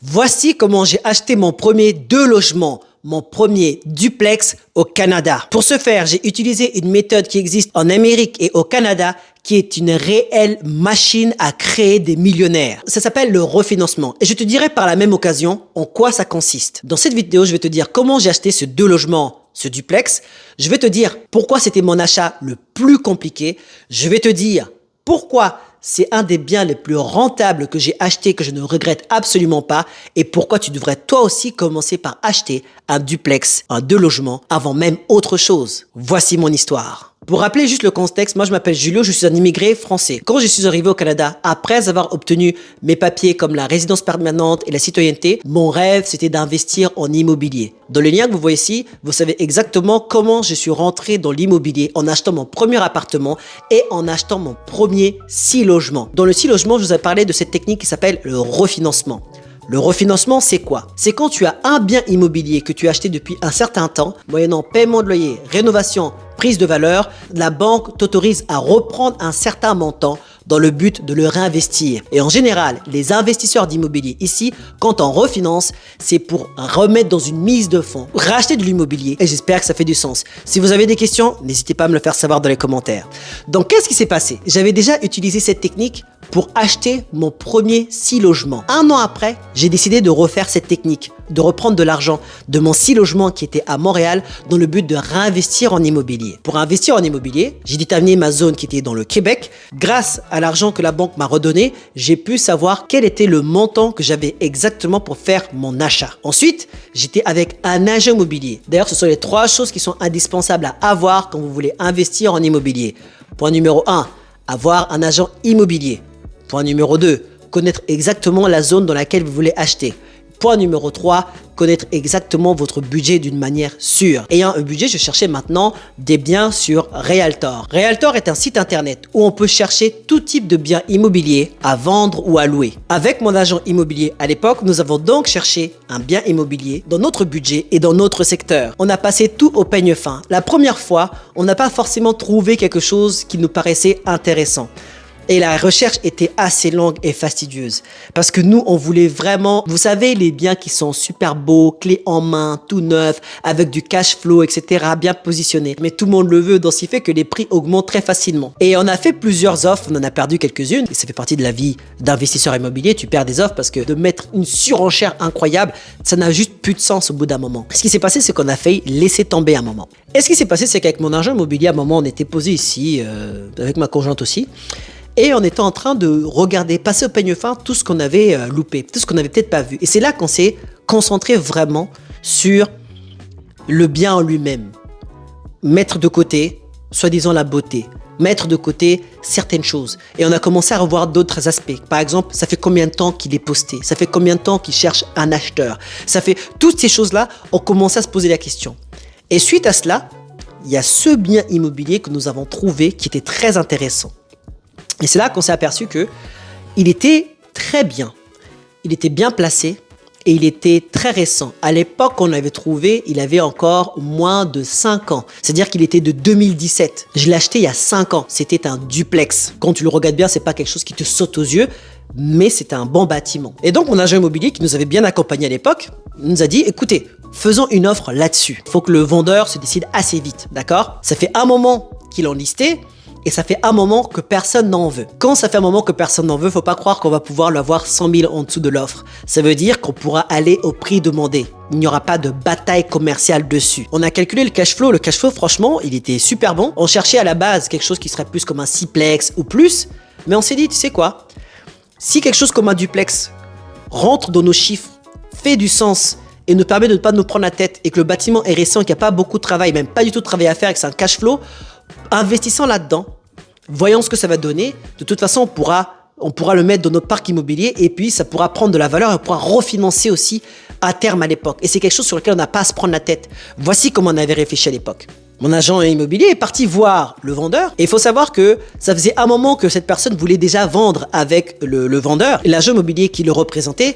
Voici comment j'ai acheté mon premier 2 logements, mon premier duplex au Canada. Pour ce faire, j'ai utilisé une méthode qui existe en Amérique et au Canada qui est une réelle machine à créer des millionnaires. Ça s'appelle le refinancement. Et je te dirai par la même occasion en quoi ça consiste. Dans cette vidéo, je vais te dire comment j'ai acheté ce 2 logements, ce duplex. Je vais te dire pourquoi c'était mon achat le plus compliqué. Je vais te dire pourquoi c'est un des biens les plus rentables que j'ai acheté, que je ne regrette absolument pas, et pourquoi tu devrais toi aussi commencer par acheter un duplex, un 2 logements, avant même autre chose. Voici mon histoire. Pour rappeler juste le contexte, moi je m'appelle Julio, je suis un immigré français. Quand je suis arrivé au Canada, après avoir obtenu mes papiers comme la résidence permanente et la citoyenneté, mon rêve c'était d'investir en immobilier. Dans le lien que vous voyez ici, vous savez exactement comment je suis rentré dans l'immobilier en achetant mon premier appartement et en achetant mon premier 6 logements. Dans le 6 logements, je vous ai parlé de cette technique qui s'appelle le refinancement. Le refinancement, c'est quoi? C'est quand tu as un bien immobilier que tu as acheté depuis un certain temps, moyennant paiement de loyer, rénovation, prise de valeur, la banque t'autorise à reprendre un certain montant dans le but de le réinvestir. Et en général, les investisseurs d'immobilier ici, quand on refinance, c'est pour remettre dans une mise de fonds, racheter de l'immobilier. Et j'espère que ça fait du sens. Si vous avez des questions, n'hésitez pas à me le faire savoir dans les commentaires. Donc, qu'est-ce qui s'est passé? J'avais déjà utilisé cette technique pour acheter mon premier 6 logements. Un an après, j'ai décidé de refaire cette technique, de reprendre de l'argent de mon 6 logements qui était à Montréal dans le but de réinvestir en immobilier. Pour investir en immobilier, j'ai déterminé ma zone qui était dans le Québec. Grâce à l'argent que la banque m'a redonné, j'ai pu savoir quel était le montant que j'avais exactement pour faire mon achat. Ensuite, j'étais avec un agent immobilier. D'ailleurs, ce sont les 3 choses qui sont indispensables à avoir quand vous voulez investir en immobilier. Point numéro 1, avoir un agent immobilier. Point numéro 2, connaître exactement la zone dans laquelle vous voulez acheter. Point numéro 3, connaître exactement votre budget d'une manière sûre. Ayant un budget, je cherchais maintenant des biens sur Realtor. Realtor est un site internet où on peut chercher tout type de biens immobiliers à vendre ou à louer. Avec mon agent immobilier à l'époque, nous avons donc cherché un bien immobilier dans notre budget et dans notre secteur. On a passé tout au peigne fin. La première fois, on n'a pas forcément trouvé quelque chose qui nous paraissait intéressant. Et la recherche était assez longue et fastidieuse. Parce que nous, on voulait vraiment, vous savez, les biens qui sont super beaux, clés en main, tout neuf, avec du cash flow, etc., bien positionnés. Mais tout le monde le veut, donc ce qui fait que les prix augmentent très facilement. Et on a fait plusieurs offres, on en a perdu quelques-unes. Et ça fait partie de la vie d'investisseur immobilier, tu perds des offres parce que de mettre une surenchère incroyable, ça n'a juste plus de sens au bout d'un moment. Ce qui s'est passé, c'est qu'on a failli laisser tomber un moment. Et ce qui s'est passé, c'est qu'avec mon agent immobilier, à un moment, on était posé ici, avec ma conjointe aussi. Et on était en train de regarder, passer au peigne fin tout ce qu'on avait loupé, tout ce qu'on n'avait peut-être pas vu. Et c'est là qu'on s'est concentré vraiment sur le bien en lui-même. Mettre de côté, soi-disant la beauté. Mettre de côté certaines choses. Et on a commencé à revoir d'autres aspects. Par exemple, ça fait combien de temps qu'il est posté? Ça fait combien de temps qu'il cherche un acheteur? Ça fait toutes ces choses-là, on commençait à se poser la question. Et suite à cela, il y a ce bien immobilier que nous avons trouvé qui était très intéressant. Et c'est là qu'on s'est aperçu qu'il était très bien. Il était bien placé et il était très récent. À l'époque qu'on l'avait trouvé, il avait encore moins de 5 ans. C'est-à-dire qu'il était de 2017. Je l'ai acheté il y a 5 ans. C'était un duplex. Quand tu le regardes bien, c'est pas quelque chose qui te saute aux yeux, mais c'était un bon bâtiment. Et donc, mon agent immobilier qui nous avait bien accompagnés à l'époque, nous a dit, écoutez, faisons une offre là-dessus. Il faut que le vendeur se décide assez vite, d'accord? Ça fait un moment qu'il en listait. Et ça fait un moment que personne n'en veut. Quand ça fait un moment que personne n'en veut, faut pas croire qu'on va pouvoir l'avoir 100 000 en dessous de l'offre. Ça veut dire qu'on pourra aller au prix demandé. Il n'y aura pas de bataille commerciale dessus. On a calculé le cash flow. Le cash flow, franchement, il était super bon. On cherchait à la base quelque chose qui serait plus comme un sixplex ou plus. Mais on s'est dit, tu sais quoi? Si quelque chose comme un duplex rentre dans nos chiffres, fait du sens et nous permet de ne pas nous prendre la tête et que le bâtiment est récent, qu'il n'y a pas beaucoup de travail, même pas du tout de travail à faire et que c'est un cash flow, investissant là-dedans, voyons ce que ça va donner. De toute façon, on pourra le mettre dans notre parc immobilier et puis ça pourra prendre de la valeur et on pourra refinancer aussi à terme à l'époque. Et c'est quelque chose sur lequel on n'a pas à se prendre la tête. Voici comment on avait réfléchi à l'époque. Mon agent immobilier est parti voir le vendeur et il faut savoir que ça faisait un moment que cette personne voulait déjà vendre avec le vendeur. Et l'agent immobilier qui le représentait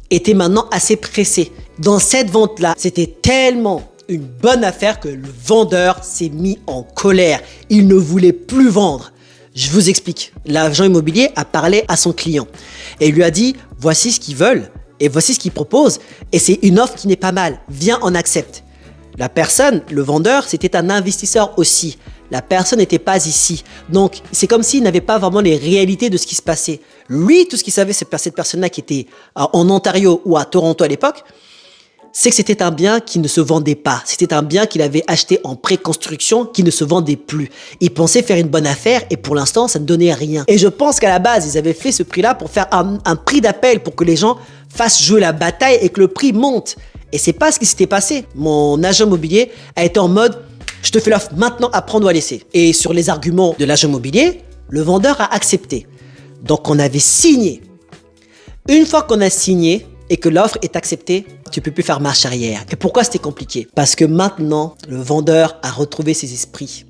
était maintenant assez pressé. Dans cette vente-là, c'était tellement une bonne affaire que le vendeur s'est mis en colère. Il ne voulait plus vendre. Je vous explique. L'agent immobilier a parlé à son client et lui a dit « Voici ce qu'ils veulent Et voici ce qu'il propose. Et c'est une offre qui n'est pas mal. Viens, on accepte. La personne, le vendeur, c'était un investisseur aussi. La personne n'était pas ici. Donc, c'est comme s'il n'avait pas vraiment les réalités de ce qui se passait. Lui, tout ce qu'il savait, cette personne-là qui était en Ontario ou à Toronto à l'époque, c'est que c'était un bien qui ne se vendait pas. C'était un bien qu'il avait acheté en pré-construction qui ne se vendait plus. Il pensait faire une bonne affaire et pour l'instant, ça ne donnait rien. Et je pense qu'à la base, ils avaient fait ce prix-là pour faire un prix d'appel pour que les gens fassent jouer la bataille et que le prix monte. Et c'est pas ce qui s'était passé. Mon agent immobilier a été en mode « je te fais l'offre maintenant à prendre ou à laisser ». Et sur les arguments de l'agent immobilier, le vendeur a accepté. Donc on avait signé. Une fois qu'on a signé et que l'offre est acceptée, tu ne peux plus faire marche arrière. Et pourquoi c'était compliqué? Parce que maintenant, le vendeur a retrouvé ses esprits.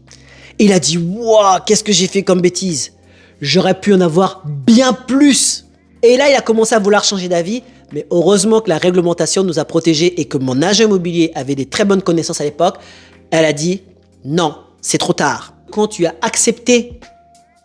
Il a dit « Waouh, qu'est-ce que j'ai fait comme bêtise? J'aurais pu en avoir bien plus !» Et là, il a commencé à vouloir changer d'avis. Mais heureusement que la réglementation nous a protégés et que mon agent immobilier avait des très bonnes connaissances à l'époque. Elle a dit « Non, c'est trop tard. » Quand tu as accepté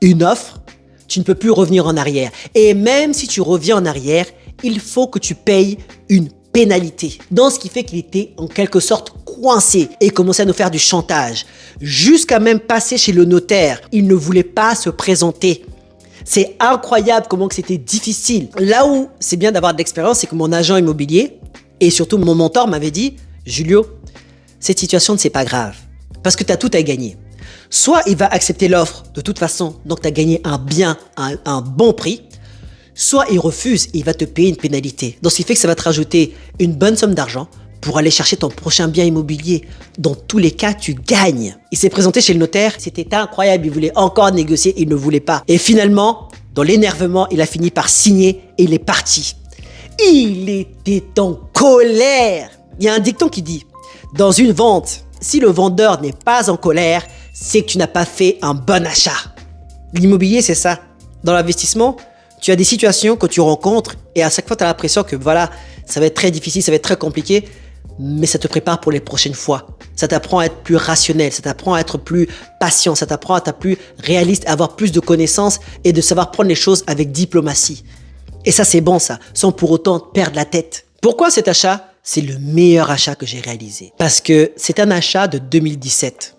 une offre, tu ne peux plus revenir en arrière. Et même si tu reviens en arrière, il faut que tu payes une pénalité. Dans ce qui fait qu'il était en quelque sorte coincé et commençait à nous faire du chantage. Jusqu'à même passer chez le notaire. Il ne voulait pas se présenter. C'est incroyable comment que c'était difficile. Là où c'est bien d'avoir de l'expérience, c'est que mon agent immobilier et surtout mon mentor m'avait dit « Julio, cette situation, c'est pas grave parce que tu as tout à gagner. Soit il va accepter l'offre de toute façon, donc tu as gagné un bien, un bon prix, soit il refuse et il va te payer une pénalité. Donc ce qui fait que ça va te rajouter une bonne somme d'argent pour aller chercher ton prochain bien immobilier. Dans tous les cas, tu gagnes. » Il s'est présenté chez le notaire, c'était incroyable, il voulait encore négocier, il ne voulait pas. Et finalement, dans l'énervement, il a fini par signer et il est parti. Il était en colère. Il y a un dicton qui dit, dans une vente, si le vendeur n'est pas en colère, c'est que tu n'as pas fait un bon achat. L'immobilier, c'est ça. Dans l'investissement, tu as des situations que tu rencontres et à chaque fois, tu as l'impression que voilà, ça va être très difficile, ça va être très compliqué, mais ça te prépare pour les prochaines fois. Ça t'apprend à être plus rationnel, ça t'apprend à être plus patient, ça t'apprend à être plus réaliste, à avoir plus de connaissances et de savoir prendre les choses avec diplomatie. Et ça, c'est bon ça, sans pour autant perdre la tête. Pourquoi cet achat? C'est le meilleur achat que j'ai réalisé. Parce que c'est un achat de 2017.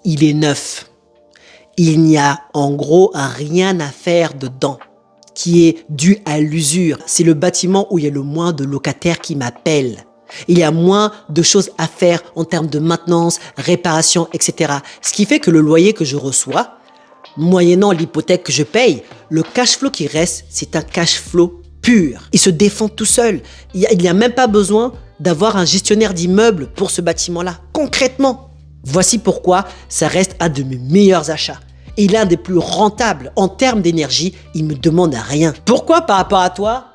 Il est neuf. Il n'y a en gros rien à faire dedans qui est dû à l'usure. C'est le bâtiment où il y a le moins de locataires qui m'appellent. Il y a moins de choses à faire en termes de maintenance, réparation, etc. Ce qui fait que le loyer que je reçois, moyennant l'hypothèque que je paye, le cash flow qui reste, c'est un cash flow pur. Il se défend tout seul. Il n'y a même pas besoin d'avoir un gestionnaire d'immeuble pour ce bâtiment-là. Concrètement, voici pourquoi ça reste un de mes meilleurs achats. Et il est un des plus rentables. En termes d'énergie, il me demande rien. Pourquoi par rapport à toi,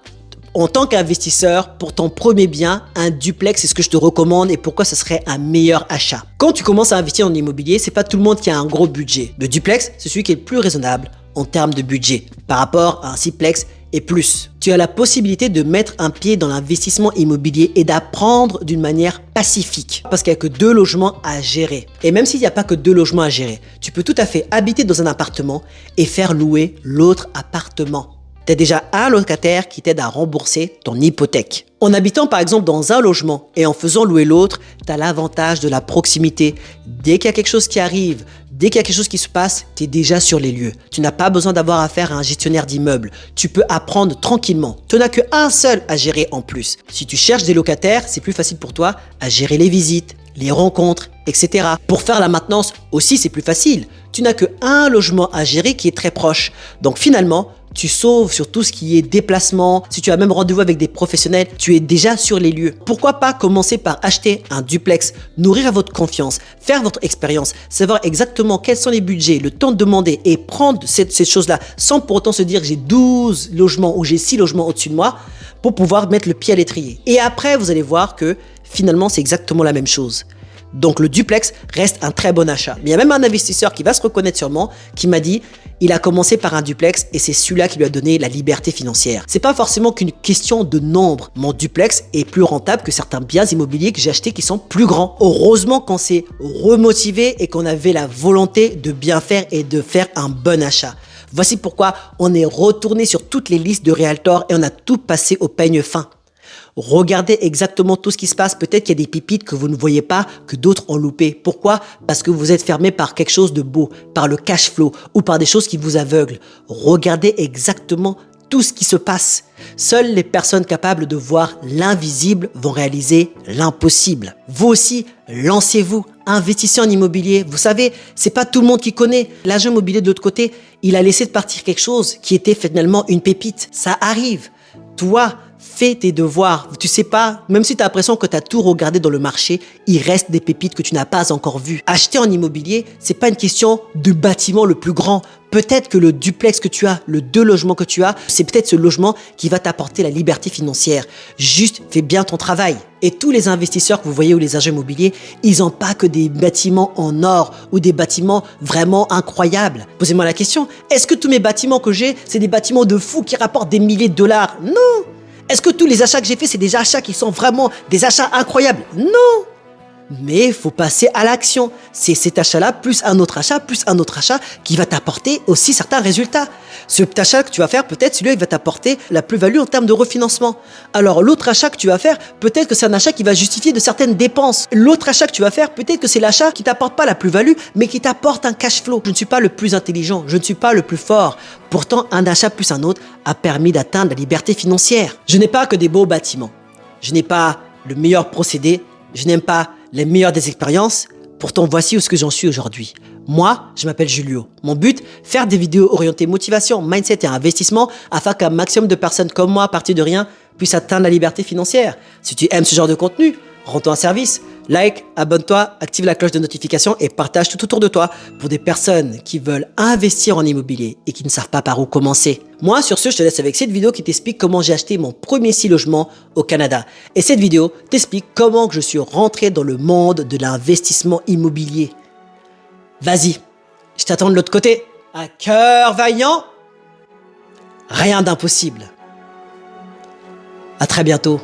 en tant qu'investisseur, pour ton premier bien, un duplex, c'est ce que je te recommande et pourquoi ce serait un meilleur achat? Quand tu commences à investir en immobilier, c'est pas tout le monde qui a un gros budget. Le duplex, c'est celui qui est le plus raisonnable en termes de budget par rapport à un sixplex et plus. Tu as la possibilité de mettre un pied dans l'investissement immobilier et d'apprendre d'une manière pacifique parce qu'il n'y a que 2 logements à gérer. Et même s'il n'y a pas que 2 logements à gérer, tu peux tout à fait habiter dans un appartement et faire louer l'autre appartement. Tu as déjà un locataire qui t'aide à rembourser ton hypothèque. En habitant par exemple dans un logement et en faisant louer l'autre, tu as l'avantage de la proximité. Dès qu'il y a quelque chose qui arrive, dès qu'il y a quelque chose qui se passe, tu es déjà sur les lieux. Tu n'as pas besoin d'avoir affaire à un gestionnaire d'immeuble. Tu peux apprendre tranquillement. Tu n'as qu'un seul à gérer en plus. Si tu cherches des locataires, c'est plus facile pour toi à gérer les visites, les rencontres, etc. Pour faire la maintenance aussi, c'est plus facile. Tu n'as qu'un logement à gérer qui est très proche. Donc finalement, tu sauves sur tout ce qui est déplacement. Si tu as même rendez-vous avec des professionnels, tu es déjà sur les lieux. Pourquoi pas commencer par acheter un duplex, nourrir votre confiance, faire votre expérience, savoir exactement quels sont les budgets, le temps de demander et prendre ces choses-là sans pour autant se dire que j'ai 12 logements ou j'ai 6 logements au-dessus de moi pour pouvoir mettre le pied à l'étrier. Et après, vous allez voir que finalement, c'est exactement la même chose. Donc le duplex reste un très bon achat. Mais il y a même un investisseur qui va se reconnaître sûrement, qui m'a dit il a commencé par un duplex et c'est celui-là qui lui a donné la liberté financière. C'est pas forcément qu'une question de nombre. Mon duplex est plus rentable que certains biens immobiliers que j'ai achetés qui sont plus grands. Heureusement qu'on s'est remotivé et qu'on avait la volonté de bien faire et de faire un bon achat. Voici pourquoi on est retourné sur toutes les listes de Realtor et on a tout passé au peigne fin. Regardez exactement tout ce qui se passe. Peut-être qu'il y a des pépites que vous ne voyez pas, que d'autres ont loupé. Pourquoi? Parce que vous êtes fermé par quelque chose de beau, par le cash flow ou par des choses qui vous aveuglent. Regardez exactement tout ce qui se passe. Seules les personnes capables de voir l'invisible vont réaliser l'impossible. Vous aussi, lancez-vous, investissez en immobilier. Vous savez, c'est pas tout le monde qui connaît. L'agent immobilier de l'autre côté, il a laissé de partir quelque chose qui était finalement une pépite. Ça arrive. Toi, fais tes devoirs. Tu sais pas, même si tu as l'impression que tu as tout regardé dans le marché, il reste des pépites que tu n'as pas encore vues. Acheter en immobilier, c'est pas une question de bâtiment le plus grand. Peut-être que le duplex que tu as, le 2 logements que tu as, c'est peut-être ce logement qui va t'apporter la liberté financière. Juste, fais bien ton travail. Et tous les investisseurs que vous voyez ou les agents immobiliers, ils n'ont pas que des bâtiments en or ou des bâtiments vraiment incroyables. Posez-moi la question, est-ce que tous mes bâtiments que j'ai, c'est des bâtiments de fous qui rapportent des milliers de dollars? Non. Est-ce que tous les achats que j'ai faits, c'est des achats qui sont vraiment des achats incroyables? Non. Mais il faut passer à l'action. C'est cet achat-là, plus un autre achat, plus un autre achat qui va t'apporter aussi certains résultats. Cet achat que tu vas faire, peut-être celui-là, il va t'apporter la plus-value en termes de refinancement. Alors l'autre achat que tu vas faire, peut-être que c'est un achat qui va justifier de certaines dépenses. L'autre achat que tu vas faire, peut-être que c'est l'achat qui t'apporte pas la plus-value, mais qui t'apporte un cash flow. Je ne suis pas le plus intelligent, je ne suis pas le plus fort. Pourtant, un achat plus un autre a permis d'atteindre la liberté financière. Je n'ai pas que des beaux bâtiments. Je n'ai pas le meilleur procédé. Je n'aime pas les meilleures des expériences. Pourtant, voici où ce que j'en suis aujourd'hui. Moi, je m'appelle Julio. Mon but, faire des vidéos orientées motivation, mindset et investissement afin qu'un maximum de personnes comme moi, à partir de rien, puissent atteindre la liberté financière. Si tu aimes ce genre de contenu, rends-toi un service. Like, abonne-toi, active la cloche de notification et partage tout autour de toi pour des personnes qui veulent investir en immobilier et qui ne savent pas par où commencer. Moi, sur ce, je te laisse avec cette vidéo qui t'explique comment j'ai acheté mon premier 6 logements au Canada. Et cette vidéo t'explique comment je suis rentré dans le monde de l'investissement immobilier. Vas-y, je t'attends de l'autre côté. À cœur vaillant, rien d'impossible. À très bientôt.